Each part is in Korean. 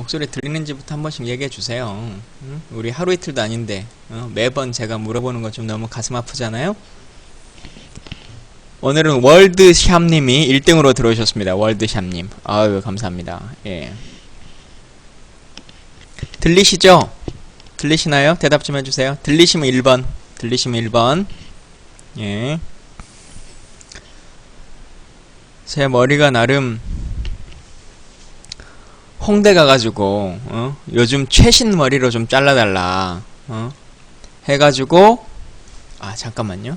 목소리 들리는지부터 한 번씩 얘기해 주세요. 응? 우리 하루 이틀도 아닌데 매번 제가 물어보는 거 좀 너무 가슴 아프잖아요? 오늘은 월드샵님이 1등으로 들어오셨습니다. 월드샵님. 아유, 감사합니다. 예. 들리시죠? 들리시나요? 대답 좀 해주세요. 들리시면 1번. 들리시면 1번. 예. 제 머리가 나름 홍대 가가지고 요즘 최신 머리로 좀 잘라달라 해가지고 아 잠깐만요.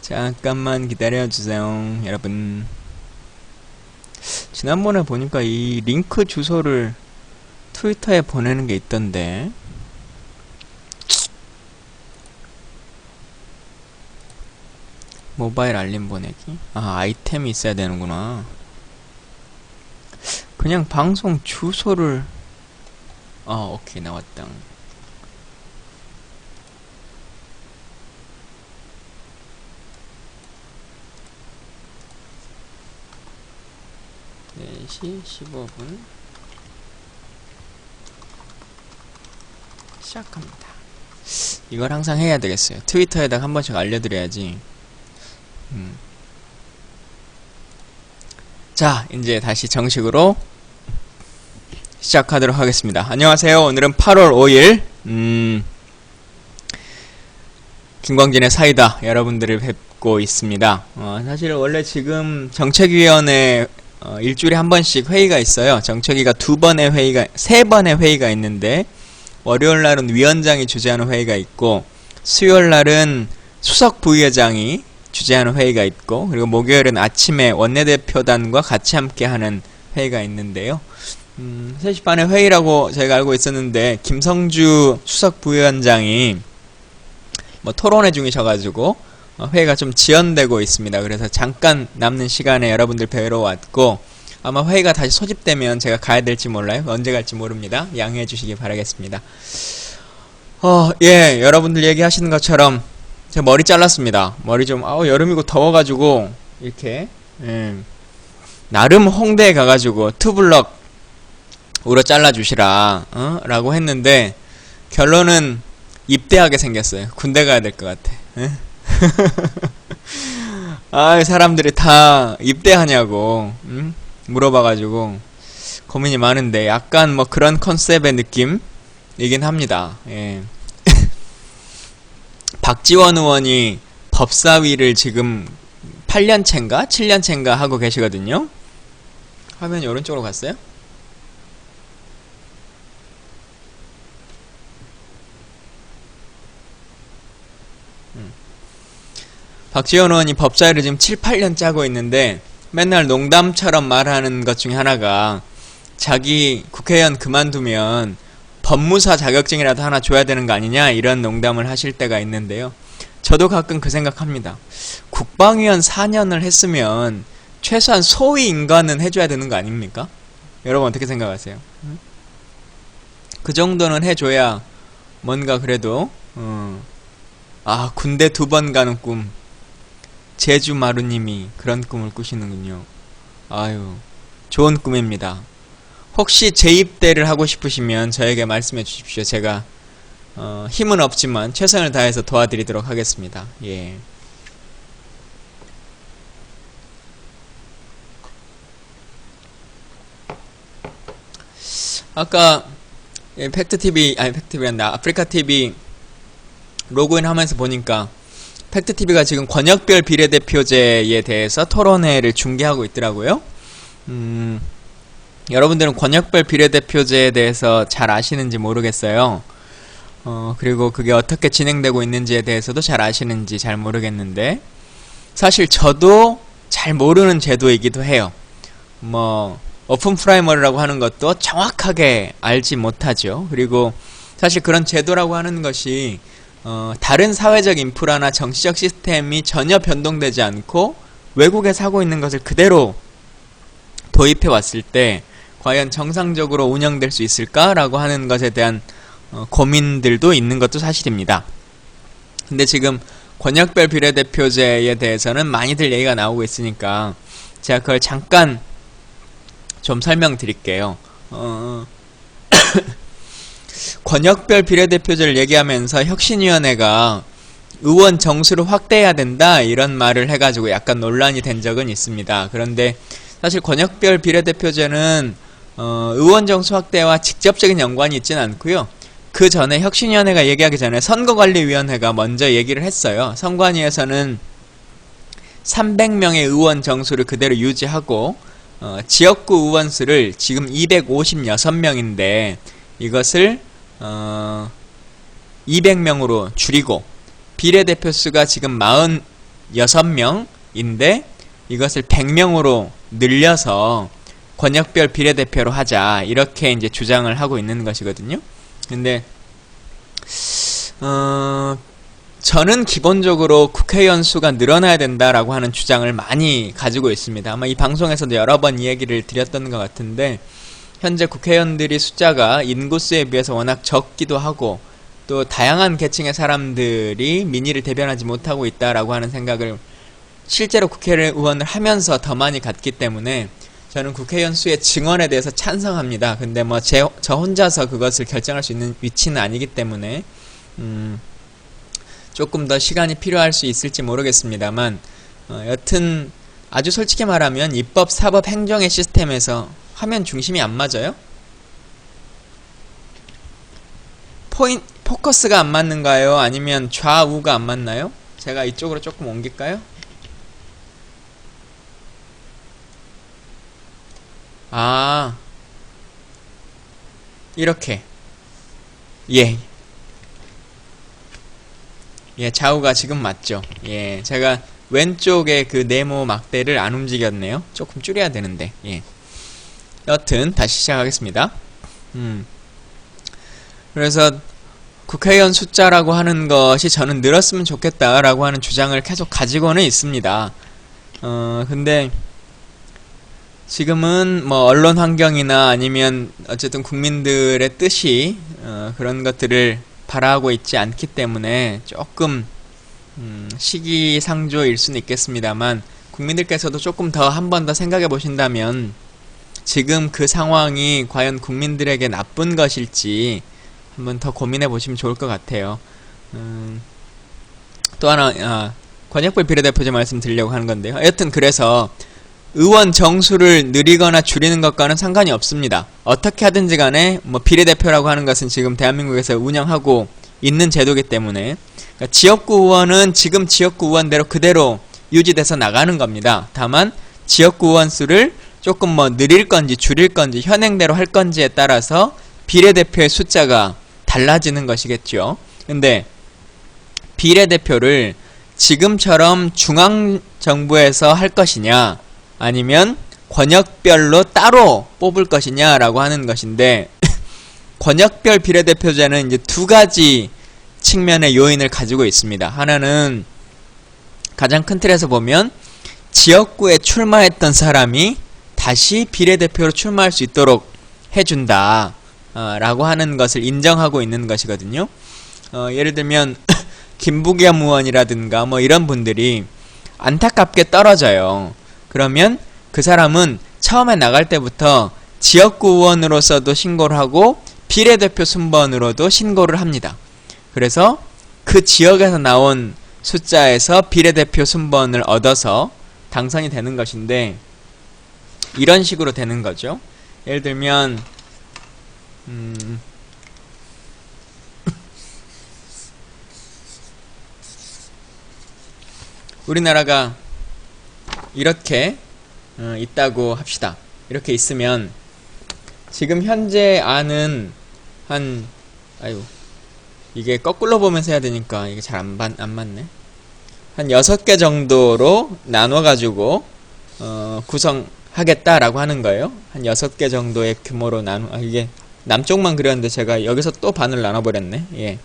잠깐만 기다려주세요 여러분. 지난번에 보니까 이 링크 주소를 트위터에 보내는 게 있던데 모바일 알림 보내기? 아, 아이템이 있어야 되는구나. 그냥 방송 주소를 오케이, 나왔다. 네, 4시 15분 시작합니다. 이걸 항상 해야 되겠어요. 트위터에다가 한 번씩 알려드려야지. 자, 이제 다시 정식으로 시작하도록 하겠습니다. 안녕하세요. 오늘은 8월 5일 김광진의 사이다 여러분들을 뵙고 있습니다. 사실 원래 지금 정책위원회 일주일에 한 번씩 회의가 있어요. 정책위가 3번의 회의가 있는데 월요일날은 위원장이 주재하는 회의가 있고 수요일날은 수석 부의장이 주재하는 회의가 있고 그리고 목요일은 아침에 원내대표단과 같이 함께하는 회의가 있는데요. 3시 반에 회의라고 저희가 알고 있었는데 김성주 수석 부위원장이 뭐 토론회 중이셔가지고 회의가 좀 지연되고 있습니다. 그래서 잠깐 남는 시간에 여러분들 뵈러 왔고 아마 회의가 다시 소집되면 제가 가야 될지 몰라요. 언제 갈지 모릅니다. 양해해 주시기 바라겠습니다. 예, 여러분들 얘기하시는 것처럼 제가 머리 잘랐습니다. 머리 좀 여름이고 더워가지고 이렇게 나름 홍대에 가가지고 투블럭으로 잘라주시라 라고 했는데 결론은 입대하게 생겼어요. 군대 가야 될 것 같아. 사람들이 다 입대하냐고 물어봐가지고 고민이 많은데 약간 뭐 그런 컨셉의 느낌이긴 합니다. 예. 박지원 의원이 법사위를 지금 8년째인가 7년째인가 하고 계시거든요. 화면이 오른쪽으로 갔어요? 박지원 의원이 법사위를 지금 7, 8년째 하고 있는데 맨날 농담처럼 말하는 것 중에 하나가 자기 국회의원 그만두면 법무사 자격증이라도 하나 줘야 되는 거 아니냐 이런 농담을 하실 때가 있는데요. 저도 가끔 그 생각합니다. 국방위원 4년을 했으면 최소한 소위 인간은 해줘야 되는 거 아닙니까? 여러분 어떻게 생각하세요? 그 정도는 해줘야 뭔가 그래도 군대 2번 가는 꿈 제주마루님이 그런 꿈을 꾸시는군요. 아유, 좋은 꿈입니다. 혹시 재입대를 하고 싶으시면 저에게 말씀해 주십시오. 제가 힘은 없지만 최선을 다해서 도와드리도록 하겠습니다. 예. 아까 팩트TV란다. 아프리카TV 로그인 하면서 보니까 팩트TV가 지금 권역별 비례대표제에 대해서 토론회를 중계하고 있더라고요. 여러분들은 권역별 비례대표제에 대해서 잘 아시는지 모르겠어요. 그리고 그게 어떻게 진행되고 있는지에 대해서도 잘 아시는지 잘 모르겠는데 사실 저도 잘 모르는 제도이기도 해요. 뭐 오픈 프라이머리라고 하는 것도 정확하게 알지 못하죠. 그리고 사실 그런 제도라고 하는 것이 다른 사회적 인프라나 정치적 시스템이 전혀 변동되지 않고 외국에서 하고 있는 것을 그대로 도입해 왔을 때 과연 정상적으로 운영될 수 있을까라고 하는 것에 대한 고민들도 있는 것도 사실입니다. 근데 지금 권역별 비례대표제에 대해서는 많이들 얘기가 나오고 있으니까 제가 그걸 잠깐 좀 설명드릴게요. 권역별 비례대표제를 얘기하면서 혁신위원회가 의원 정수를 확대해야 된다 이런 말을 해가지고 약간 논란이 된 적은 있습니다. 그런데 사실 권역별 비례대표제는 의원 정수 확대와 직접적인 연관이 있지는 않고요. 그 전에 혁신위원회가 얘기하기 전에 선거관리위원회가 먼저 얘기를 했어요. 선관위에서는 300명의 의원 정수를 그대로 유지하고 지역구 의원 수를 지금 256명인데 이것을 200명으로 줄이고 비례대표 수가 지금 46명인데 이것을 100명으로 늘려서 권역별 비례대표로 하자 이렇게 이제 주장을 하고 있는 것이거든요. 근데 저는 기본적으로 국회의원 수가 늘어나야 된다라고 하는 주장을 많이 가지고 있습니다. 아마 이 방송에서도 여러 번 이 얘기를 드렸던 것 같은데 현재 국회의원들이 숫자가 인구수에 비해서 워낙 적기도 하고 또 다양한 계층의 사람들이 민의를 대변하지 못하고 있다라고 하는 생각을 실제로 국회의원을 하면서 더 많이 갖기 때문에 저는 국회의원 수의 증원에 대해서 찬성합니다. 근데 뭐 저 혼자서 그것을 결정할 수 있는 위치는 아니기 때문에 조금 더 시간이 필요할 수 있을지 모르겠습니다만 여튼 아주 솔직히 말하면 입법, 사법, 행정의 시스템에서 화면 중심이 안 맞아요? 포커스가 안 맞는가요? 아니면 좌우가 안 맞나요? 제가 이쪽으로 조금 옮길까요? 아, 이렇게. 예. 예, 좌우가 지금 맞죠? 예, 제가 왼쪽에 그 네모 막대를 안 움직였네요. 조금 줄여야 되는데. 예. 여튼 다시 시작하겠습니다. 그래서 국회의원 숫자라고 하는 것이 저는 늘었으면 좋겠다라고 하는 주장을 계속 가지고는 있습니다. 근데 지금은 뭐 언론 환경이나 아니면 어쨌든 국민들의 뜻이 그런 것들을 바라고 있지 않기 때문에 조금 시기상조일 수는 있겠습니다만 국민들께서도 조금 더 한 번 더 생각해 보신다면 지금 그 상황이 과연 국민들에게 나쁜 것일지 한번 더 고민해 보시면 좋을 것 같아요. 또 하나 권역별 비례대표제 말씀드리려고 하는 건데요. 여튼 그래서 의원 정수를 늘리거나 줄이는 것과는 상관이 없습니다. 어떻게 하든지 간에 뭐 비례대표라고 하는 것은 지금 대한민국에서 운영하고 있는 제도이기 때문에 그러니까 지역구 의원은 지금 지역구 의원대로 그대로 유지돼서 나가는 겁니다. 다만 지역구 의원 수를 조금 뭐 늘릴 건지 줄일 건지 현행대로 할 건지에 따라서 비례대표의 숫자가 달라지는 것이겠죠. 근데 비례대표를 지금처럼 중앙정부에서 할 것이냐 아니면 권역별로 따로 뽑을 것이냐라고 하는 것인데 권역별 비례대표제는 이제 두 가지 측면의 요인을 가지고 있습니다. 하나는 가장 큰 틀에서 보면 지역구에 출마했던 사람이 다시 비례대표로 출마할 수 있도록 해준다 라고 하는 것을 인정하고 있는 것이거든요. 예를 들면 김부겸 의원이라든가 뭐 이런 분들이 안타깝게 떨어져요. 그러면 그 사람은 처음에 나갈 때부터 지역구 의원으로서도 신고를 하고 비례대표 순번으로도 신고를 합니다. 그래서 그 지역에서 나온 숫자에서 비례대표 순번을 얻어서 당선이 되는 것인데 이런 식으로 되는 거죠. 예를 들면 우리나라가 이렇게 있다고 합시다. 이렇게 있으면 지금 현재 안은 이게 거꾸로 보면서 해야 되니까 이게 잘 안 맞네. 한 6개 정도로 나눠가지고 구성하겠다라고 하는 거예요. 한 6개 정도의 규모로 이게 남쪽만 그렸는데 제가 여기서 또 반을 나눠버렸네. 예.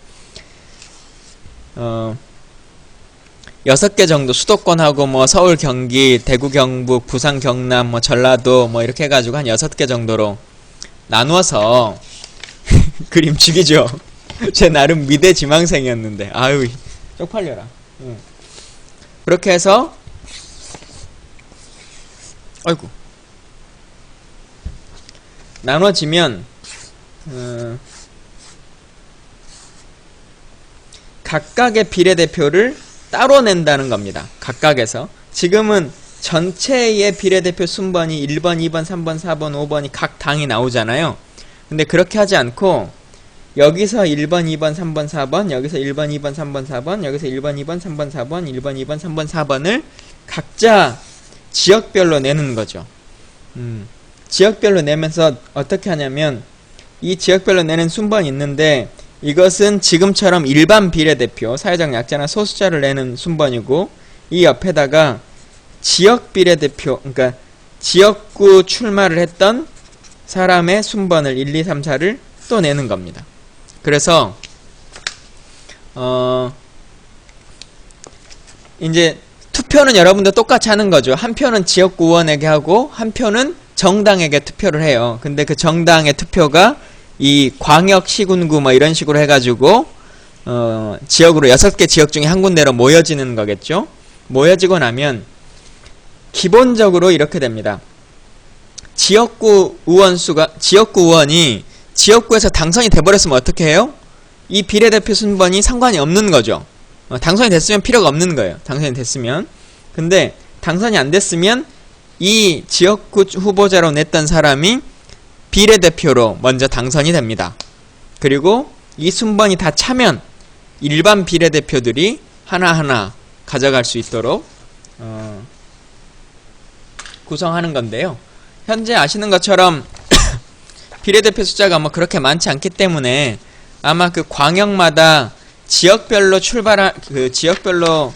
6개 정도 수도권하고 뭐 서울, 경기, 대구, 경북, 부산, 경남, 뭐 전라도 뭐 이렇게 해가지고 한 6개 정도로 나누어서 그림 죽이죠. 제 나름 미대 지망생이었는데 아유 쪽팔려라. 그렇게 해서 아이고. 나눠지면 각각의 비례대표를 따로 낸다는 겁니다. 각각에서. 지금은 전체의 비례대표 순번이 1번, 2번, 3번, 4번, 5번이 각 당이 나오잖아요. 근데 그렇게 하지 않고 여기서 1번, 2번, 3번, 4번, 여기서 1번, 2번, 3번, 4번, 여기서 1번, 2번, 3번, 4번, 1번, 2번, 3번, 4번을 각자 지역별로 내는 거죠. 지역별로 내면서 어떻게 하냐면 이 지역별로 내는 순번이 있는데 이것은 지금처럼 일반 비례대표, 사회적 약자나 소수자를 내는 순번이고 이 옆에다가 지역 비례대표, 그러니까 지역구 출마를 했던 사람의 순번을 1, 2, 3, 4를 또 내는 겁니다. 그래서 이제 투표는 여러분도 똑같이 하는 거죠. 한 표는 지역구 의원에게 하고 한 표는 정당에게 투표를 해요. 근데 그 정당의 투표가 이 광역 시군구 뭐 이런 식으로 해가지고 지역으로 6개 지역 중에 한 군데로 모여지는 거겠죠. 모여지고 나면 기본적으로 이렇게 됩니다. 지역구 의원이 지역구에서 당선이 돼버렸으면 어떻게 해요? 이 비례대표 순번이 상관이 없는 거죠. 당선이 됐으면 필요가 없는 거예요. 당선이 됐으면. 근데 당선이 안 됐으면 이 지역구 후보자로 냈던 사람이 비례대표로 먼저 당선이 됩니다. 그리고 이 순번이 다 차면 일반 비례대표들이 하나하나 가져갈 수 있도록 구성하는 건데요. 현재 아시는 것처럼 비례대표 숫자가 뭐 그렇게 많지 않기 때문에 아마 그 광역마다 지역별로 지역별로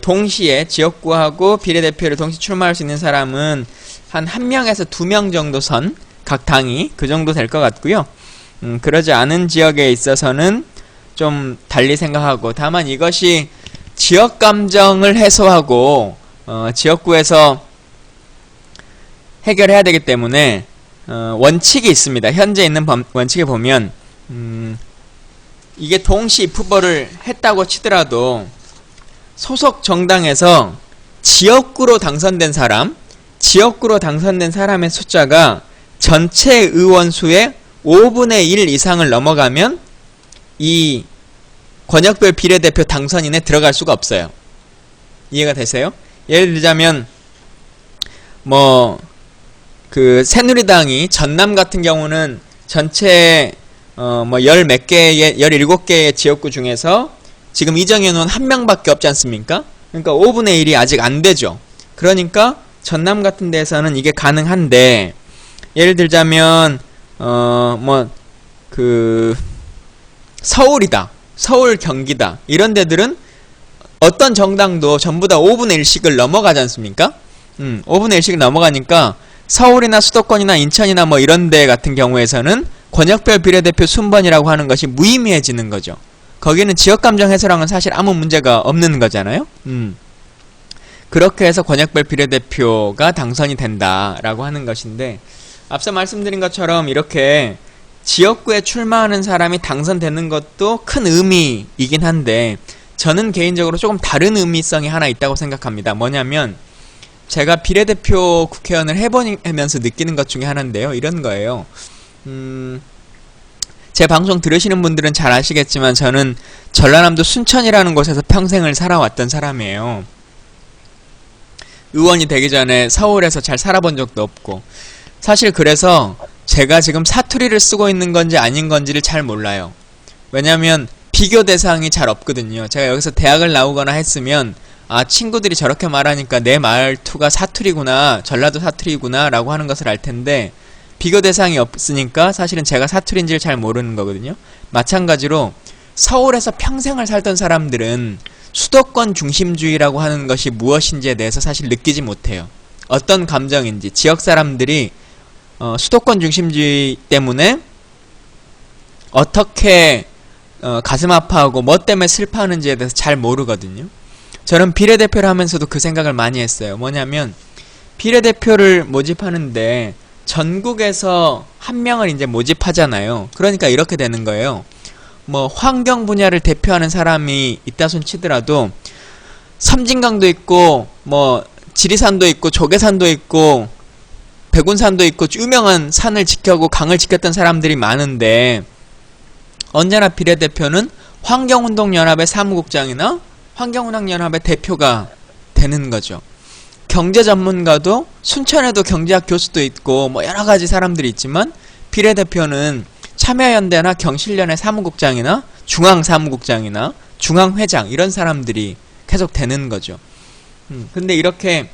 동시에 지역구하고 비례대표를 동시에 출마할 수 있는 사람은 한 1명에서 2명 정도 선, 각 당이 그 정도 될 것 같고요. 그러지 않은 지역에 있어서는 좀 달리 생각하고, 다만 이것이 지역 감정을 해소하고 지역구에서 해결해야 되기 때문에 원칙이 있습니다. 현재 있는 원칙에 보면 이게 동시 입후보를 했다고 치더라도 소속 정당에서 지역구로 당선된 사람의 숫자가 전체 의원 수의 5분의 1 이상을 넘어가면 이 권역별 비례대표 당선인에 들어갈 수가 없어요. 이해가 되세요? 예를 들자면 새누리당이 전남 같은 경우는 전체 열 몇 개의 17개의 지역구 중에서 지금 이정현 의원 1명밖에 없지 않습니까? 그러니까 5분의 1이 아직 안 되죠. 그러니까 전남 같은 데서는 이게 가능한데, 예를 들자면 서울이다, 서울, 경기다, 이런 데들은 어떤 정당도 전부 다 5분의 1씩을 넘어가지 않습니까? 5분의 1씩을 넘어가니까 서울이나 수도권이나 인천이나 뭐 이런 데 같은 경우에서는 권역별 비례대표 순번이라고 하는 것이 무의미해지는 거죠. 거기는 지역감정 해소랑은 사실 아무 문제가 없는 거잖아요. 그렇게 해서 권역별 비례대표가 당선이 된다라고 하는 것인데, 앞서 말씀드린 것처럼 이렇게 지역구에 출마하는 사람이 당선되는 것도 큰 의미이긴 한데, 저는 개인적으로 조금 다른 의미성이 하나 있다고 생각합니다. 뭐냐면 제가 비례대표 국회의원을 해보면서 느끼는 것 중에 하나인데요. 이런 거예요. 제 방송 들으시는 분들은 잘 아시겠지만 저는 전라남도 순천이라는 곳에서 평생을 살아왔던 사람이에요. 의원이 되기 전에 서울에서 잘 살아본 적도 없고, 사실 그래서 제가 지금 사투리를 쓰고 있는 건지 아닌 건지를 잘 몰라요. 왜냐면 비교 대상이 잘 없거든요. 제가 여기서 대학을 나오거나 했으면 친구들이 저렇게 말하니까 내 말투가 사투리구나, 전라도 사투리구나 라고 하는 것을 알 텐데, 비교 대상이 없으니까 사실은 제가 사투리인지를 잘 모르는 거거든요. 마찬가지로 서울에서 평생을 살던 사람들은 수도권 중심주의라고 하는 것이 무엇인지에 대해서 사실 느끼지 못해요. 어떤 감정인지, 지역 사람들이 수도권 중심주의 때문에 어떻게 가슴 아파하고 뭐 때문에 슬퍼하는지에 대해서 잘 모르거든요. 저는 비례대표를 하면서도 그 생각을 많이 했어요. 뭐냐면 비례대표를 모집하는데 전국에서 한 명을 이제 모집하잖아요. 그러니까 이렇게 되는 거예요. 환경 분야를 대표하는 사람이 있다 손 치더라도 섬진강도 있고 지리산도 있고 조계산도 있고 백운산도 있고 유명한 산을 지켜고 강을 지켰던 사람들이 많은데 언제나 비례대표는 환경운동연합의 사무국장이나 환경운동연합의 대표가 되는 거죠. 경제 전문가도 순천에도 경제학 교수도 있고 뭐 여러가지 사람들이 있지만 비례대표는 참여연대나 경실련의 사무국장이나 중앙사무국장이나 중앙회장 이런 사람들이 계속 되는 거죠. 근데 이렇게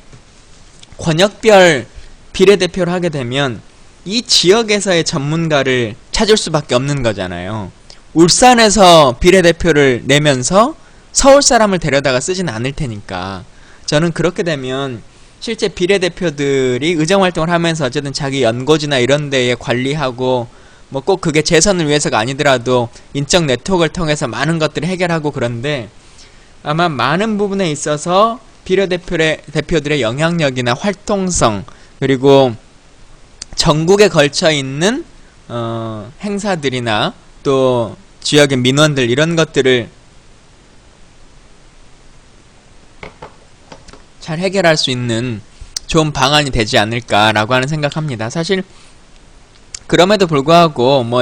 권역별 비례대표를 하게 되면 이 지역에서의 전문가를 찾을 수밖에 없는 거잖아요. 울산에서 비례대표를 내면서 서울 사람을 데려다가 쓰진 않을 테니까 저는 그렇게 되면 실제 비례대표들이 의정활동을 하면서 어쨌든 자기 연고지나 이런 데에 관리하고 뭐 꼭 그게 재선을 위해서가 아니더라도 인적 네트워크를 통해서 많은 것들을 해결하고 그런데 아마 많은 부분에 있어서 비례대표들의 영향력이나 활동성 그리고 전국에 걸쳐 있는 행사들이나 또 지역의 민원들 이런 것들을 잘 해결할 수 있는 좋은 방안이 되지 않을까라고 하는 생각합니다. 사실 그럼에도 불구하고 뭐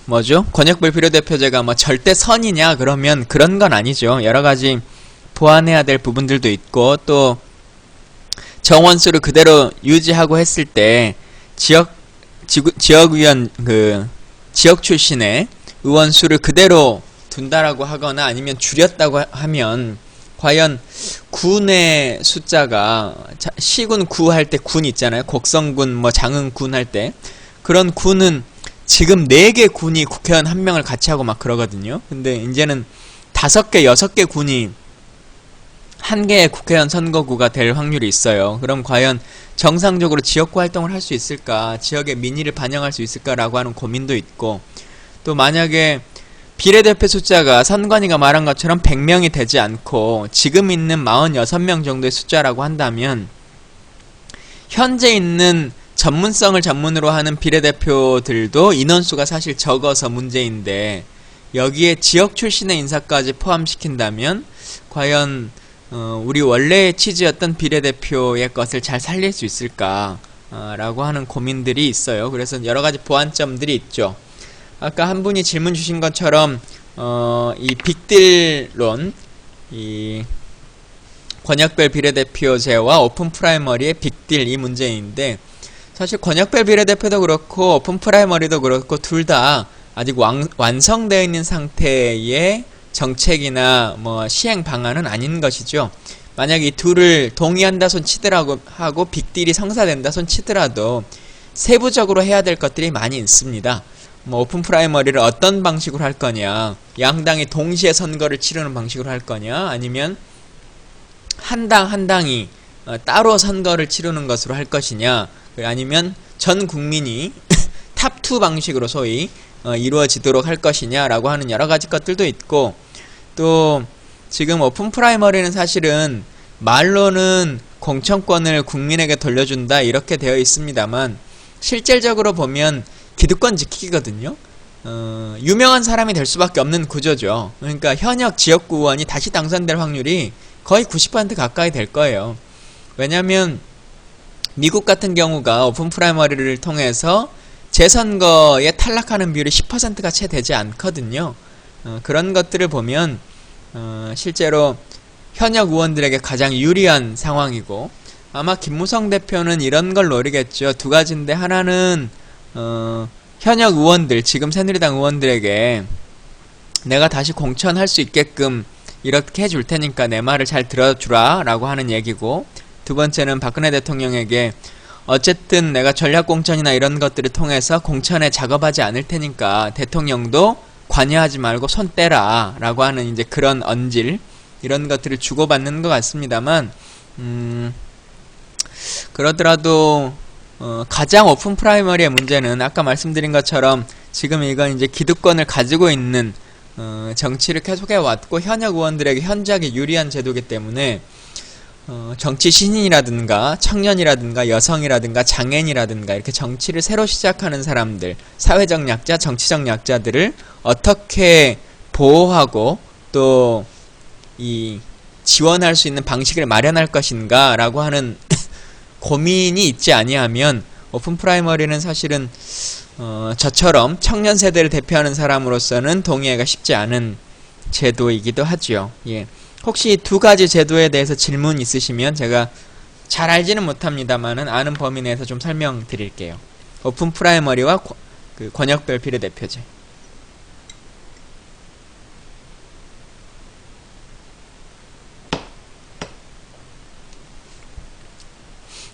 뭐죠? 권역별 비례대표제가 뭐 절대 선이냐 그러면 그런 건 아니죠. 여러 가지 보완해야 될 부분들도 있고 또 정원수를 그대로 유지하고 했을 때 지역의원 지역 출신의 의원 수를 그대로 둔다라고 하거나 아니면 줄였다고 하면 과연 군의 숫자가 시군 구 할 때 군 있잖아요. 곡성군 뭐 장흥군 할 때 그런 군은 지금 4개 군이 국회의원 1명을 같이 하고 막 그러거든요. 근데 이제는 5개, 6개 군이 1개의 국회의원 선거구가 될 확률이 있어요. 그럼 과연 정상적으로 지역구 활동을 할 수 있을까? 지역의 민의를 반영할 수 있을까라고 하는 고민도 있고 또 만약에 비례대표 숫자가 선관위가 말한 것처럼 100명이 되지 않고 지금 있는 46명 정도의 숫자라고 한다면 현재 있는 전문성을 전문으로 하는 비례대표들도 인원수가 사실 적어서 문제인데 여기에 지역 출신의 인사까지 포함시킨다면 과연 우리 원래의 취지였던 비례대표의 것을 잘 살릴 수 있을까 라고 하는 고민들이 있어요. 그래서 여러가지 보완점들이 있죠. 아까 한 분이 질문 주신 것처럼 이 빅딜론 이 권역별 비례대표제와 오픈 프라이머리의 빅딜 이 문제인데 사실 권역별 비례대표도 그렇고 오픈 프라이머리도 그렇고 둘 다 아직 완성되어 있는 상태의 정책이나 뭐 시행 방안은 아닌 것이죠. 만약 이 둘을 동의한다 손 치더라고 하고 빅딜이 성사된다 손 치더라도 세부적으로 해야 될 것들이 많이 있습니다. 뭐 오픈 프라이머리를 어떤 방식으로 할 거냐, 양당이 동시에 선거를 치르는 방식으로 할 거냐, 아니면 한 당이 따로 선거를 치르는 것으로 할 것이냐, 아니면 전 국민이 탑2 방식으로 소위 이루어지도록 할 것이냐라고 하는 여러 가지 것들도 있고 또 지금 오픈 프라이머리는 사실은 말로는 공천권을 국민에게 돌려준다 이렇게 되어 있습니다만 실질적으로 보면 기득권 지키기거든요. 유명한 사람이 될 수밖에 없는 구조죠. 그러니까 현역 지역구 의원이 다시 당선될 확률이 거의 90% 가까이 될 거예요. 왜냐하면 미국 같은 경우가 오픈 프라이머리를 통해서 재선거에 탈락하는 비율이 10%가 채 되지 않거든요. 그런 것들을 보면 실제로 현역 의원들에게 가장 유리한 상황이고 아마 김무성 대표는 이런 걸 노리겠죠. 두 가지인데 하나는 현역 의원들 지금 새누리당 의원들에게 내가 다시 공천할 수 있게끔 이렇게 해줄 테니까 내 말을 잘 들어주라 라고 하는 얘기고 두 번째는 박근혜 대통령에게 어쨌든 내가 전략공천이나 이런 것들을 통해서 공천에 작업하지 않을 테니까 대통령도 관여하지 말고 손 떼라 라고 하는 이제 그런 언질 이런 것들을 주고받는 것 같습니다만 그러더라도 가장 오픈 프라이머리의 문제는 아까 말씀드린 것처럼 지금 이건 이제 기득권을 가지고 있는 정치를 계속해 왔고 현역 의원들에게 현저하게 유리한 제도이기 때문에 정치 신인이라든가 청년이라든가 여성이라든가 장애인이라든가 이렇게 정치를 새로 시작하는 사람들, 사회적 약자, 정치적 약자들을 어떻게 보호하고 또 이 지원할 수 있는 방식을 마련할 것인가 라고 하는 고민이 있지 아니하면 오픈 프라이머리는 사실은 저처럼 청년 세대를 대표하는 사람으로서는 동의하기가 쉽지 않은 제도이기도 하죠. 예. 혹시 두 가지 제도에 대해서 질문 있으시면 제가 잘 알지는 못합니다만은 아는 범위 내에서 좀 설명드릴게요. 오픈 프라이머리와 그 권역별 비례대표제.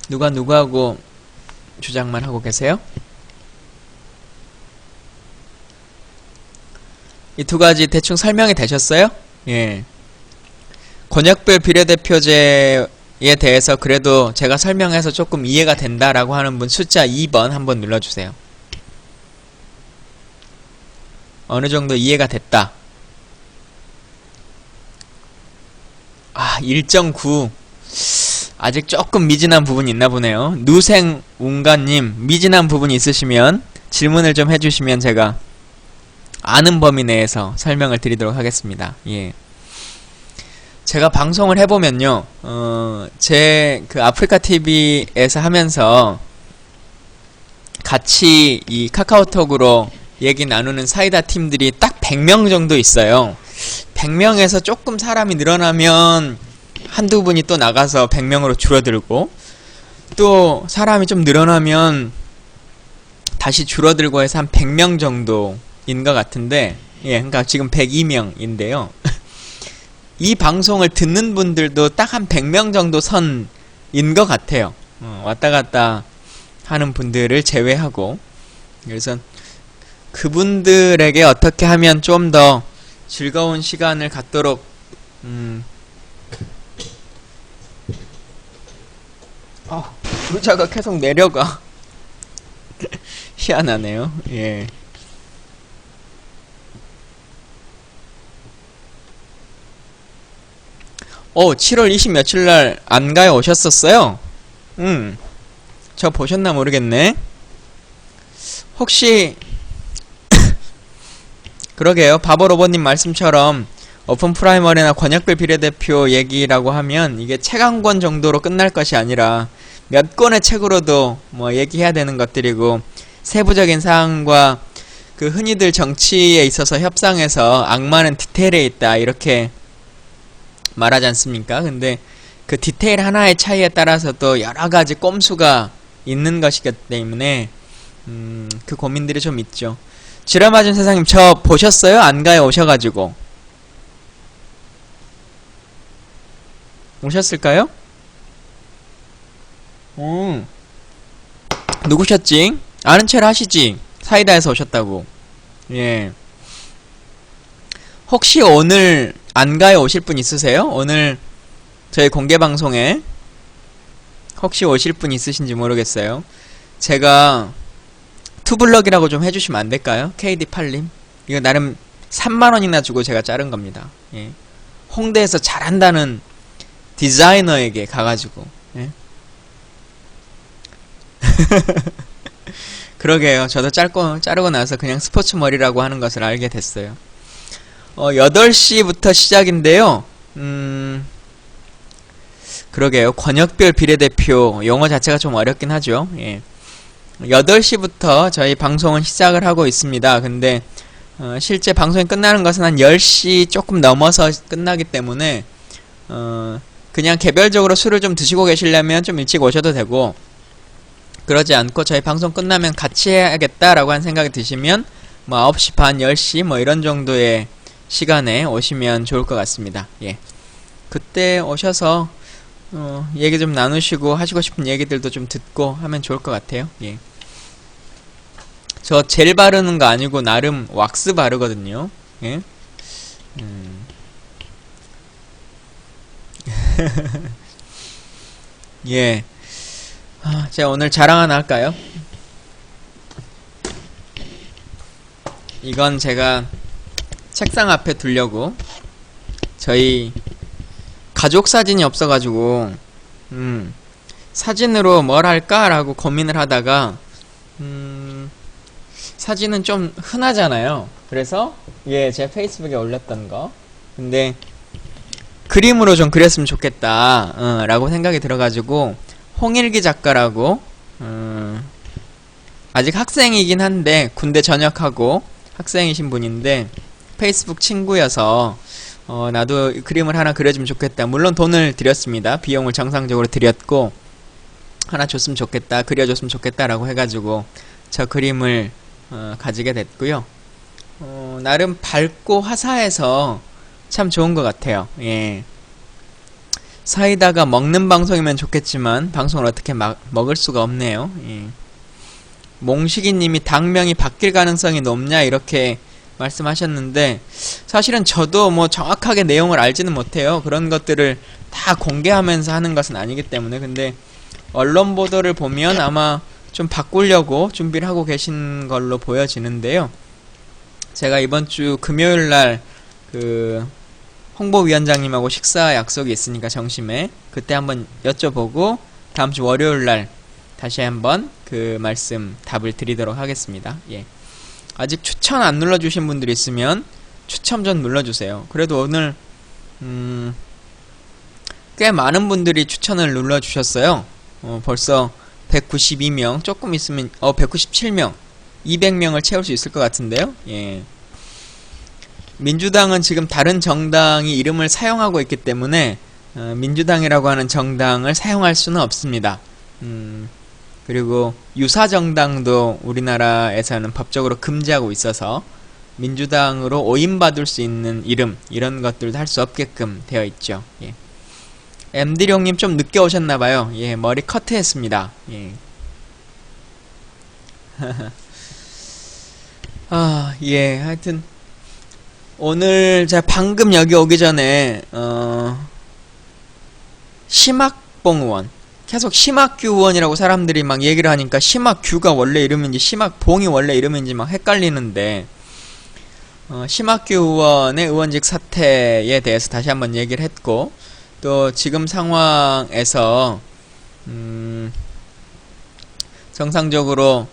누가 누구하고 주장만 하고 계세요? 이 두 가지 대충 설명이 되셨어요? 예. 권역별 비례대표제에 대해서 그래도 제가 설명해서 조금 이해가 된다라고 하는 분 숫자 2번 한번 눌러주세요. 어느 정도 이해가 됐다. 1.9. 아직 조금 미진한 부분이 있나 보네요. 누생운가님, 미진한 부분이 있으시면 질문을 좀 해주시면 제가 아는 범위 내에서 설명을 드리도록 하겠습니다. 예. 제가 방송을 해보면요, 제 그 아프리카 TV에서 하면서 같이 이 카카오톡으로 얘기 나누는 사이다 팀들이 딱 100명 정도 있어요. 100명에서 조금 사람이 늘어나면 한두 분이 또 나가서 100명으로 줄어들고, 또 사람이 좀 늘어나면 다시 줄어들고 해서 한 100명 정도인 것 같은데, 예, 그러니까 지금 102명인데요. 이 방송을 듣는 분들도 딱 한 100명 정도 선인 것 같아요. 왔다 갔다 하는 분들을 제외하고. 그래서 그분들에게 어떻게 하면 좀 더 즐거운 시간을 갖도록 의자가 계속 내려가. 희한하네요. 예. 7월 20 며칠날 안가에 오셨었어요? 저 보셨나 모르겠네. 혹시 그러게요. 바보로버님 말씀처럼 오픈 프라이머리나 권역별 비례대표 얘기라고 하면 이게 책 한 권 정도로 끝날 것이 아니라 몇 권의 책으로도 뭐 얘기해야 되는 것들이고, 세부적인 사항과 그 흔히들 정치에 있어서 협상에서 악마는 디테일에 있다 이렇게 말하지 않습니까? 근데 그 디테일 하나의 차이에 따라서 또 여러가지 꼼수가 있는 것이기 때문에 그 고민들이 좀 있죠. 지랄맞은 세상님, 저 보셨어요? 안가에 오셔가지고 오셨을까요? 누구셨지? 아는 체를 하시지? 사이다에서 오셨다고. 예. 혹시 오늘 안가에 오실 분 있으세요? 오늘 저희 공개방송에 혹시 오실 분 있으신지 모르겠어요. 제가 투블럭이라고 좀 해주시면 안될까요? KD8님, 이거 나름 3만원이나 주고 제가 자른 겁니다. 예. 홍대에서 잘한다는 디자이너에게 가가지고. 예. 그러게요. 저도 자르고 나서 그냥 스포츠 머리라고 하는 것을 알게 됐어요. 8시부터 시작인데요. 그러게요. 권역별 비례대표, 용어 자체가 좀 어렵긴 하죠. 예. 8시부터 저희 방송은 시작을 하고 있습니다. 근데 실제 방송이 끝나는 것은 한 10시 조금 넘어서 끝나기 때문에 그냥 개별적으로 술을 좀 드시고 계시려면 좀 일찍 오셔도 되고, 그러지 않고 저희 방송 끝나면 같이 해야겠다라고 하는 생각이 드시면 뭐 9시 반, 10시 뭐 이런 정도의 시간에 오시면 좋을 것 같습니다. 예. 그때 오셔서 얘기 좀 나누시고 하시고 싶은 얘기들도 좀 듣고 하면 좋을 것 같아요. 예. 저 젤 바르는 거 아니고 나름 왁스 바르거든요. 예. 예. 제가 오늘 자랑 하나 할까요? 이건 제가 책상 앞에 두려고, 저희 가족 사진이 없어가지고 사진으로 뭘 할까? 라고 고민을 하다가 사진은 좀 흔하잖아요. 그래서 제 페이스북에 올렸던 거. 근데 그림으로 좀 그렸으면 좋겠다 라고 생각이 들어가지고 홍일기 작가라고 아직 학생이긴 한데 군대 전역하고 학생이신 분인데 페이스북 친구여서 나도 그림을 하나 그려주면 좋겠다. 물론 돈을 드렸습니다. 비용을 정상적으로 드렸고 하나 줬으면 좋겠다, 그려줬으면 좋겠다 라고 해가지고 저 그림을 가지게 됐고요. 나름 밝고 화사해서 참 좋은 것 같아요. 예. 사이다가 먹는 방송이면 좋겠지만 방송을 어떻게 먹을 수가 없네요. 예. 몽식이님이 당명이 바뀔 가능성이 높냐 이렇게 말씀하셨는데 사실은 저도 뭐 정확하게 내용을 알지는 못해요. 그런 것들을 다 공개하면서 하는 것은 아니기 때문에. 근데 언론 보도를 보면 아마 좀 바꾸려고 준비를 하고 계신 걸로 보여지는데요. 제가 이번 주 금요일날 그 홍보위원장님하고 식사 약속이 있으니까 점심에 그때 한번 여쭤보고 다음 주 월요일날 다시 한번 그 말씀 답을 드리도록 하겠습니다. 예. 아직 추천 안 눌러주신 분들이 있으면 추천 좀 눌러주세요. 그래도 오늘 꽤 많은 분들이 추천을 눌러주셨어요. 벌써 192명, 조금 있으면 197명, 200명을 채울 수 있을 것 같은데요. 예. 민주당은 지금 다른 정당이 이름을 사용하고 있기 때문에 민주당이라고 하는 정당을 사용할 수는 없습니다. 그리고 유사정당도 우리나라에서는 법적으로 금지하고 있어서 민주당으로 오인받을 수 있는 이름 이런 것들도 할 수 없게끔 되어 있죠. 예. MD룡님 좀 늦게 오셨나봐요. 예, 머리 커트했습니다. 예. 예, 하여튼 오늘 제가 방금 여기 오기 전에 심학봉 의원, 계속 심학규 의원이라고 사람들이 막 얘기를 하니까 심학규가 원래 이름인지 심학봉이 원래 이름인지 막 헷갈리는데 심학규 의원의 의원직 사퇴에 대해서 다시 한번 얘기를 했고 또 지금 상황에서 정상적으로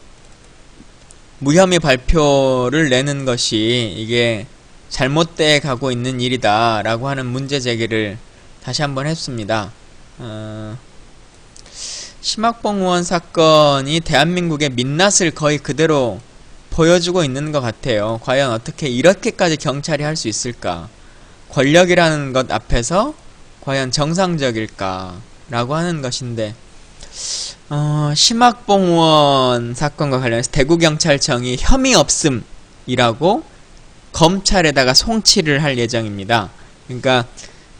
무혐의 발표를 내는 것이 이게 잘못돼 가고 있는 일이다 라고 하는 문제 제기를 다시 한번 했습니다. 심학봉 의원 사건이 대한민국의 민낯을 거의 그대로 보여주고 있는 것 같아요. 과연 어떻게 이렇게까지 경찰이 할 수 있을까? 권력이라는 것 앞에서 과연 정상적일까? 라고 하는 것인데 심학봉 의원 사건과 관련해서 대구경찰청이 혐의 없음이라고 검찰에다가 송치를 할 예정입니다. 그러니까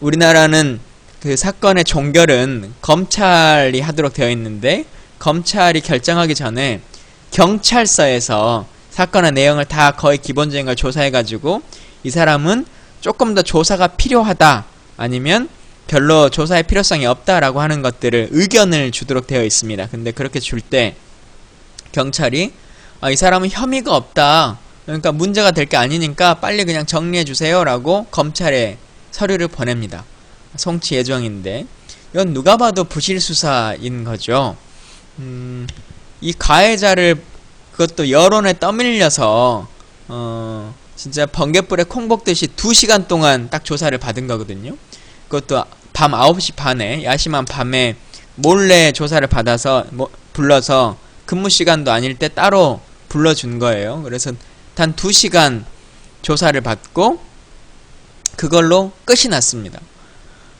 우리나라는 그 사건의 종결은 검찰이 하도록 되어 있는데 검찰이 결정하기 전에 경찰서에서 사건의 내용을 다 거의 기본적인 걸 조사해가지고 이 사람은 조금 더 조사가 필요하다 아니면 별로 조사의 필요성이 없다라고 하는 것들을 의견을 주도록 되어 있습니다. 근데 그렇게 줄 때 경찰이 이 사람은 혐의가 없다, 그러니까 문제가 될 게 아니니까 빨리 그냥 정리해주세요 라고 검찰에 서류를 보냅니다. 송치 예정인데 이건 누가 봐도 부실수사인 거죠. 이 가해자를 그것도 여론에 떠밀려서 진짜 번갯불에 콩 볶듯이 2시간 동안 딱 조사를 받은 거거든요. 그것도 밤 9시 반에 야심한 밤에 몰래 조사를 받아서 불러서 근무 시간도 아닐 때 따로 불러준 거예요. 그래서 단 2시간 조사를 받고 그걸로 끝이 났습니다.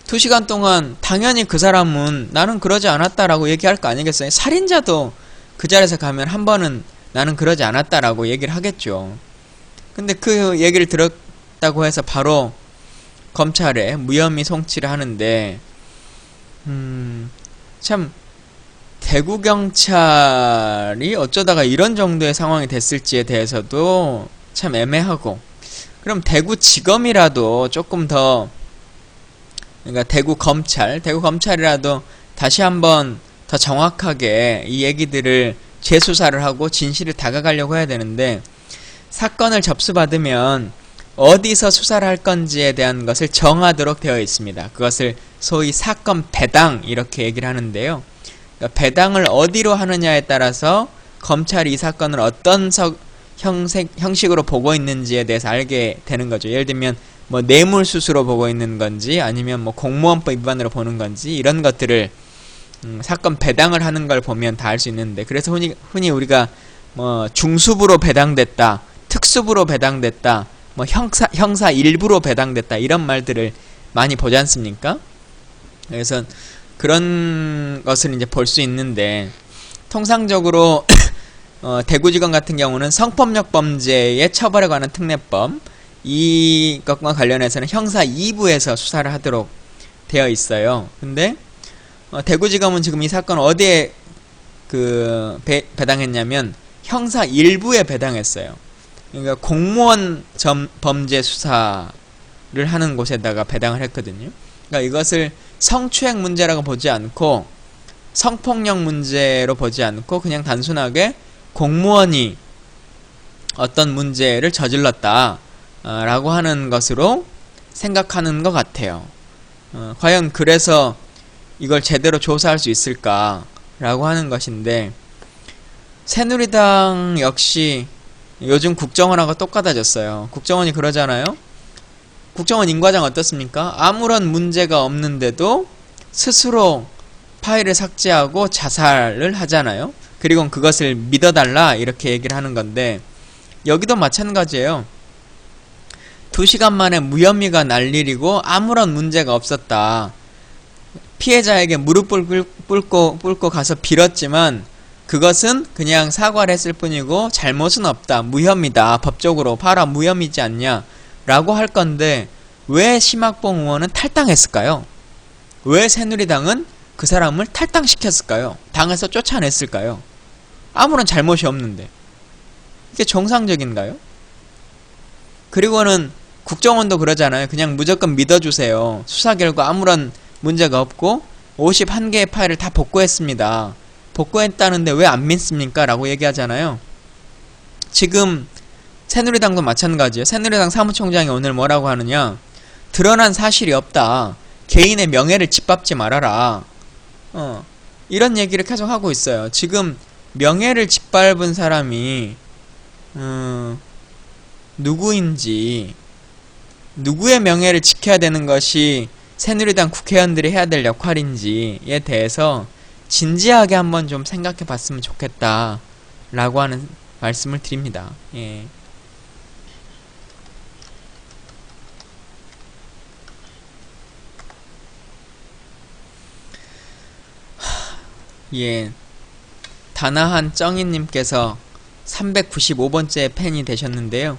2시간 동안 당연히 그 사람은 나는 그러지 않았다라고 얘기할 거 아니겠어요? 살인자도 그 자리에서 가면 한 번은 나는 그러지 않았다라고 얘기를 하겠죠. 근데 그 얘기를 들었다고 해서 바로 검찰에 무혐의 송치를 하는데 참 대구경찰이 어쩌다가 이런 정도의 상황이 됐을지에 대해서도 참 애매하고, 그럼 대구지검이라도 조금 더, 그러니까 대구검찰이라도 다시 한번 더 정확하게 이 얘기들을 재수사를 하고 진실을 다가가려고 해야 되는데, 사건을 접수받으면 어디서 수사를 할 건지에 대한 것을 정하도록 되어 있습니다. 그것을 소위 사건 배당 이렇게 얘기를 하는데요. 그러니까 배당을 어디로 하느냐에 따라서 검찰이 이 사건을 어떤 형식으로 보고 있는지에 대해서 알게 되는 거죠. 예를 들면 뭐 뇌물수수로 보고 있는 건지 아니면 뭐 공무원법 위반으로 보는 건지 이런 것들을 사건 배당을 하는 걸 보면 다 알 수 있는데, 그래서 흔히 우리가 뭐 중수부로 배당됐다, 특수부로 배당됐다, 뭐 형사 일부로 배당됐다 이런 말들을 많이 보지 않습니까? 그래서 그런 것을 이제 볼 수 있는데, 통상적으로 대구지검 같은 경우는 성폭력 범죄의 처벌에 관한 특례법, 이것과 관련해서는 형사 2부에서 수사를 하도록 되어 있어요. 근데 대구지검은 지금 이 사건 어디에 배당했냐면 형사 1부에 배당했어요. 그러니까 공무원 범죄 수사를 하는 곳에다가 배당을 했거든요. 그러니까 이것을 성추행 문제라고 보지 않고 성폭력 문제로 보지 않고 그냥 단순하게 공무원이 어떤 문제를 저질렀다 라고 하는 것으로 생각하는 것 같아요. 과연 그래서 이걸 제대로 조사할 수 있을까 라고 하는 것인데, 새누리당 역시 요즘 국정원하고 똑같아졌어요. 국정원이 그러잖아요. 국정원 인과장 어떻습니까? 아무런 문제가 없는데도 스스로 파일을 삭제하고 자살을 하잖아요. 그리고 그것을 믿어달라 이렇게 얘기를 하는 건데, 여기도 마찬가지예요. 2시간 만에 무혐의가 날 일이고 아무런 문제가 없었다. 피해자에게 무릎을 꿇고 가서 빌었지만 그것은 그냥 사과를 했을 뿐이고 잘못은 없다, 무혐의다, 법적으로 봐라 무혐의지 않냐 라고 할 건데, 왜 심학봉 의원은 탈당했을까요? 왜 새누리당은 그 사람을 탈당시켰을까요? 당에서 쫓아냈을까요? 아무런 잘못이 없는데. 이게 정상적인가요? 그리고는 국정원도 그러잖아요. 그냥 무조건 믿어주세요. 수사 결과 아무런 문제가 없고 51개의 파일을 다 복구했습니다. 복구했다는데 왜 안 믿습니까? 라고 얘기하잖아요. 지금 새누리당도 마찬가지예요. 새누리당 사무총장이 오늘 뭐라고 하느냐, 드러난 사실이 없다, 개인의 명예를 짓밟지 말아라, 이런 얘기를 계속 하고 있어요. 지금 명예를 짓밟은 사람이 누구인지, 누구의 명예를 지켜야 되는 것이 새누리당 국회의원들이 해야 될 역할인지에 대해서 진지하게 한번 좀 생각해 봤으면 좋겠다 라고 하는 말씀을 드립니다. 예. 예. 다나한 쩡이님께서 395번째 팬이 되셨는데요.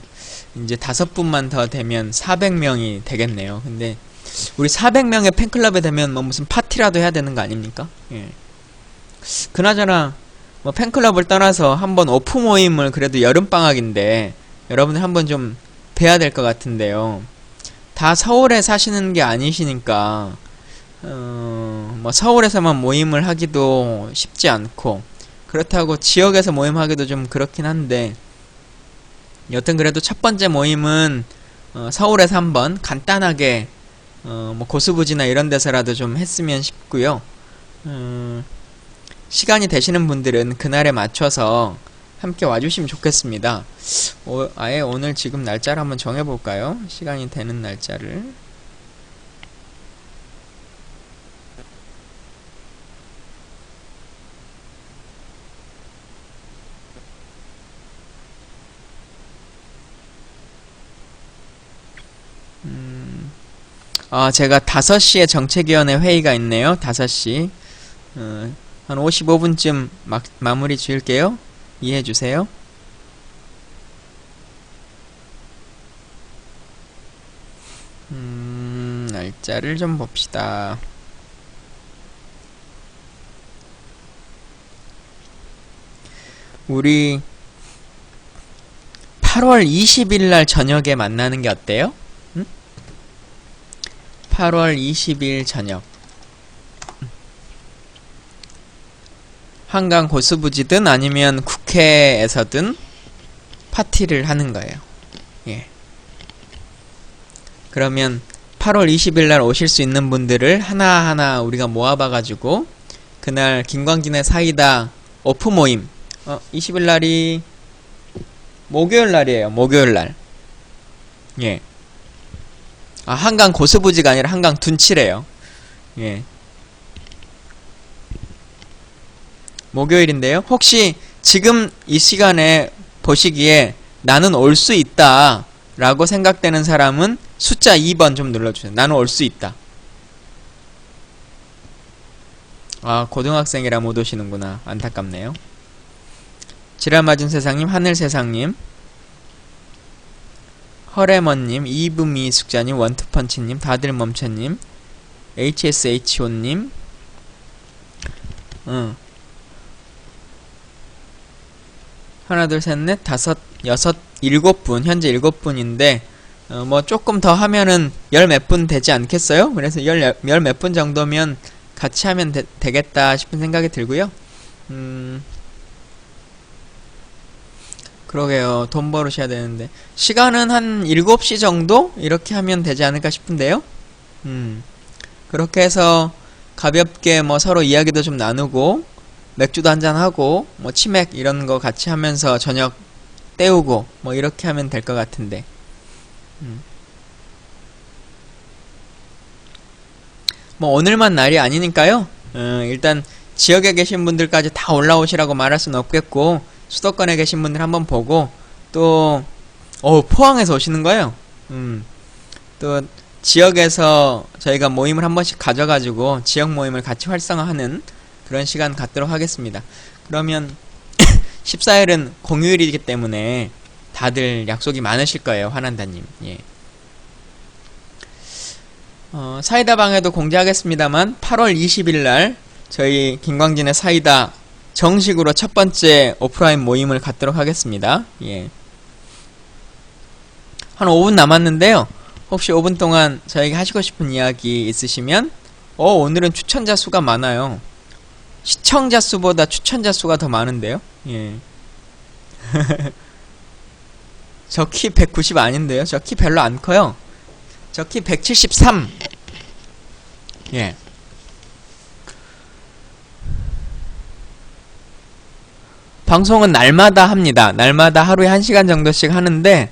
이제 5분만 더 되면 400명이 되겠네요. 근데 우리 400명의 팬클럽에 되면 뭐 무슨 파티라도 해야 되는 거 아닙니까? 예. 그나저나 뭐 팬클럽을 떠나서 한번 오프 모임을, 그래도 여름방학인데 여러분들 한번 좀 뵈야 될 것 같은데요. 다 서울에 사시는 게 아니시니까 뭐 서울에서만 모임을 하기도 쉽지 않고, 그렇다고 지역에서 모임하기도 좀 그렇긴 한데, 여튼 그래도 첫 번째 모임은 서울에서 한번 간단하게 뭐 고수부지나 이런 데서라도 좀 했으면 싶고요. 시간이 되시는 분들은 그날에 맞춰서 함께 와주시면 좋겠습니다. 아예 오늘 지금 날짜를 한번 정해볼까요? 시간이 되는 날짜를. 제가 5시에 정책위원회 회의가 있네요. 5시. 한 55분쯤 마무리 지을게요. 이해해주세요. 날짜를 좀 봅시다. 우리 8월 20일 날 저녁에 만나는 게 어때요? 8월 20일 저녁. 한강 고수부지든 아니면 국회에서든 파티를 하는 거예요. 예. 그러면 8월 20일 날 오실 수 있는 분들을 하나하나 우리가 모아봐가지고 그날 김광진의 사이다 오프 모임. 20일 날이 목요일 날이에요. 목요일 날. 예. 아, 한강 고수부지가 아니라 한강 둔치래요. 예. 목요일인데요. 혹시 지금 이 시간에 보시기에 나는 올 수 있다 라고 생각되는 사람은 숫자 2번 좀 눌러주세요. 나는 올 수 있다. 아, 고등학생이라 못 오시는구나. 안타깝네요. 지랄맞은 세상님, 하늘세상님, 허레먼님, 이브미 숙자님, 원투펀치님, 다들멈춰님, HSHO님, 하나, 둘, 셋, 넷, 다섯, 여섯, 7분, 현재 7분인데, 뭐 조금 더 하면은 열 몇 분 되지 않겠어요? 그래서 열 몇 분 정도면 같이 하면 되겠다 싶은 생각이 들고요. 그러게요. 돈 벌으셔야 되는데. 시간은 한 7시 정도? 이렇게 하면 되지 않을까 싶은데요. 그렇게 해서 가볍게 뭐 서로 이야기도 좀 나누고, 맥주도 한잔하고, 뭐 치맥 이런 거 같이 하면서 저녁 때우고, 뭐 이렇게 하면 될 것 같은데. 뭐 오늘만 날이 아니니까요. 일단 지역에 계신 분들까지 다 올라오시라고 말할 수는 없겠고, 수도권에 계신 분들 한번 보고, 또 포항에서 오시는 거예요. 또 지역에서 저희가 모임을 한 번씩 가져가지고 지역 모임을 같이 활성화하는 그런 시간 갖도록 하겠습니다. 그러면 14일은 공휴일이기 때문에 다들 약속이 많으실 거예요. 화난다님. 예. 사이다방에도 공지하겠습니다만 8월 20일날 저희 김광진의 사이다 정식으로 첫 번째 오프라인 모임을 갖도록 하겠습니다. 예. 한 5분 남았는데요. 혹시 5분 동안 저에게 하시고 싶은 이야기 있으시면 오늘은 추천자 수가 많아요. 시청자 수보다 추천자 수가 더 많은데요. 예. 저 키 190 아닌데요. 저 키 별로 안 커요. 저 키 173. 예. 방송은 날마다 합니다. 날마다 하루에 1시간 정도씩 하는데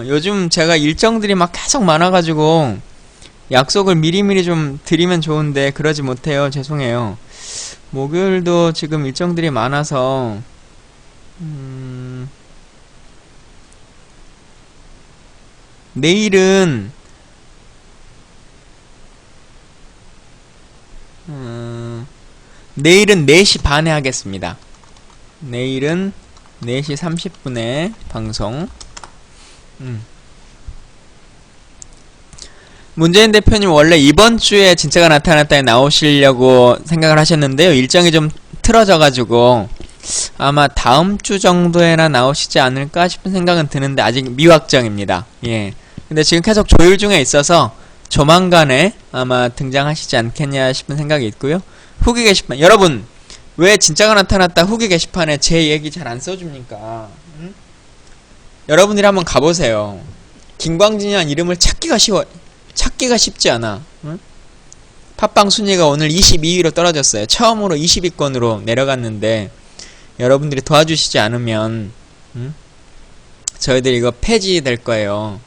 요즘 제가 일정들이 막 계속 많아가지고 약속을 미리미리 좀 드리면 좋은데 그러지 못해요. 죄송해요. 목요일도 지금 일정들이 많아서 내일은 내일은 4시 반에 하겠습니다. 내일은 4시 30분에 방송. 문재인 대표님 원래 이번 주에 진짜가 나타났다에 나오시려고 생각을 하셨는데요. 일정이 좀 틀어져가지고 아마 다음 주 정도에나 나오시지 않을까 싶은 생각은 드는데 아직 미확정입니다. 예. 근데 지금 계속 조율 중에 있어서 조만간에 아마 등장하시지 않겠냐 싶은 생각이 있고요. 후기 게시판 여러분 왜 진짜가 나타났다 후기 게시판에 제 얘기 잘 안 써줍니까? 여러분들이 한번 가보세요. 김광진이란 이름을 찾기가 쉽지 않아. 팟빵 순위가 오늘 22위로 떨어졌어요. 처음으로 20위권으로 내려갔는데 여러분들이 도와주시지 않으면 저희들 이거 폐지될 거예요.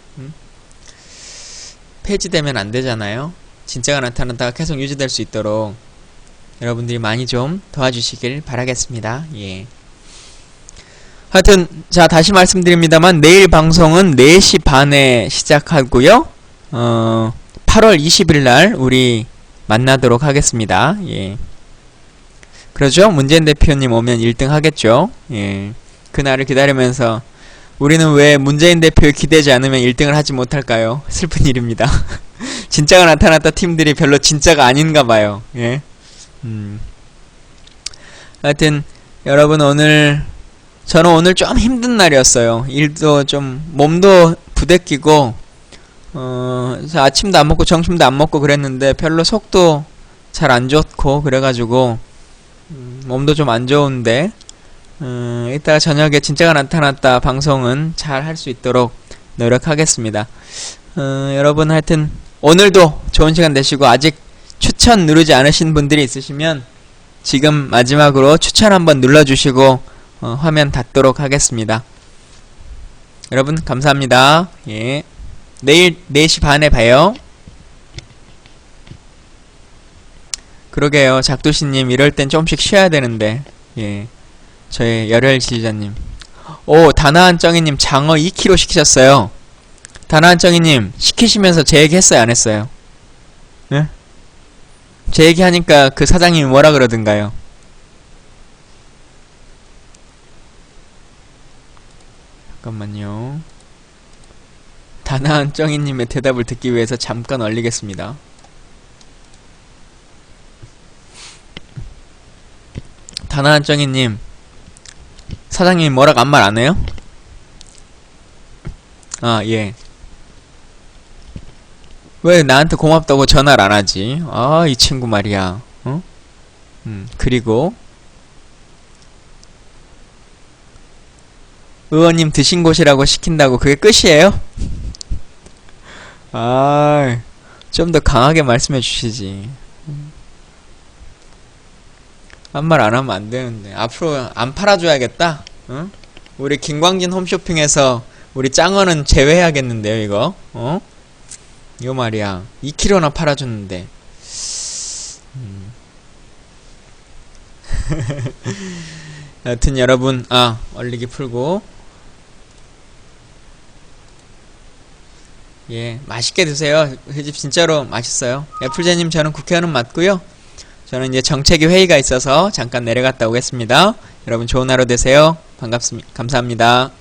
폐지되면 안 되잖아요. 진짜가 나타났다가 계속 유지될 수 있도록 여러분들이 많이 좀 도와주시길 바라겠습니다. 예. 하여튼 자 다시 말씀드립니다만 내일 방송은 4시 반에 시작하고요. 8월 20일날 우리 만나도록 하겠습니다. 예. 그러죠? 문재인 대표님 오면 1등 하겠죠? 예. 그날을 기다리면서 우리는 왜 문재인 대표를 기대지 않으면 1등을 하지 못할까요? 슬픈 일입니다. 진짜가 나타났다 팀들이 별로 진짜가 아닌가 봐요. 예. 하여튼 여러분 저는 오늘 좀 힘든 날이었어요. 일도 좀 몸도 부대끼고 아침도 안 먹고 점심도 안 먹고 그랬는데 별로 속도 잘 안 좋고 그래가지고 몸도 좀 안 좋은데 이따가 저녁에 진짜가 나타났다 방송은 잘 할 수 있도록 노력하겠습니다. 여러분 하여튼 오늘도 좋은 시간 되시고 아직 추천 누르지 않으신 분들이 있으시면 지금 마지막으로 추천 한번 눌러주시고 화면 닫도록 하겠습니다. 여러분 감사합니다. 예. 내일 4시 반에 봐요. 그러게요. 작두씨님 이럴 땐 좀씩 쉬어야 되는데. 예. 저의 열혈 지지자님. 오, 다나한쩡이님 장어 2kg 시키셨어요. 다나한쩡이님 시키시면서 제 얘기 했어요, 안 했어요? 예? 제 얘기 하니까 그 사장님이 뭐라 그러던가요? 잠깐만요. 다나한쩡이님의 대답을 듣기 위해서 잠깐 얼리겠습니다. 다나한쩡이님, 사장님이 뭐라고 아무 말 안 해요? 아, 예. 왜 나한테 고맙다고 전화를 안 하지? 아, 이 친구 말이야. 어? 그리고 의원님 드신 곳이라고 시킨다고 그게 끝이에요? 아, 좀 더 강하게 말씀해 주시지. 한 말 안 하면 안 되는데. 앞으로 안 팔아줘야겠다. 어? 우리 김광진 홈쇼핑에서 우리 짱어는 제외해야겠는데요, 이거. 어? 이거 말이야. 2kg나 팔아줬는데. 여튼 여러분, 얼리기 풀고. 예, 맛있게 드세요. 그 집 진짜로 맛있어요. 애플제님, 저는 국회의원은 맞고요. 저는 이제 정책위 회의가 있어서 잠깐 내려갔다 오겠습니다. 여러분 좋은 하루 되세요. 감사합니다.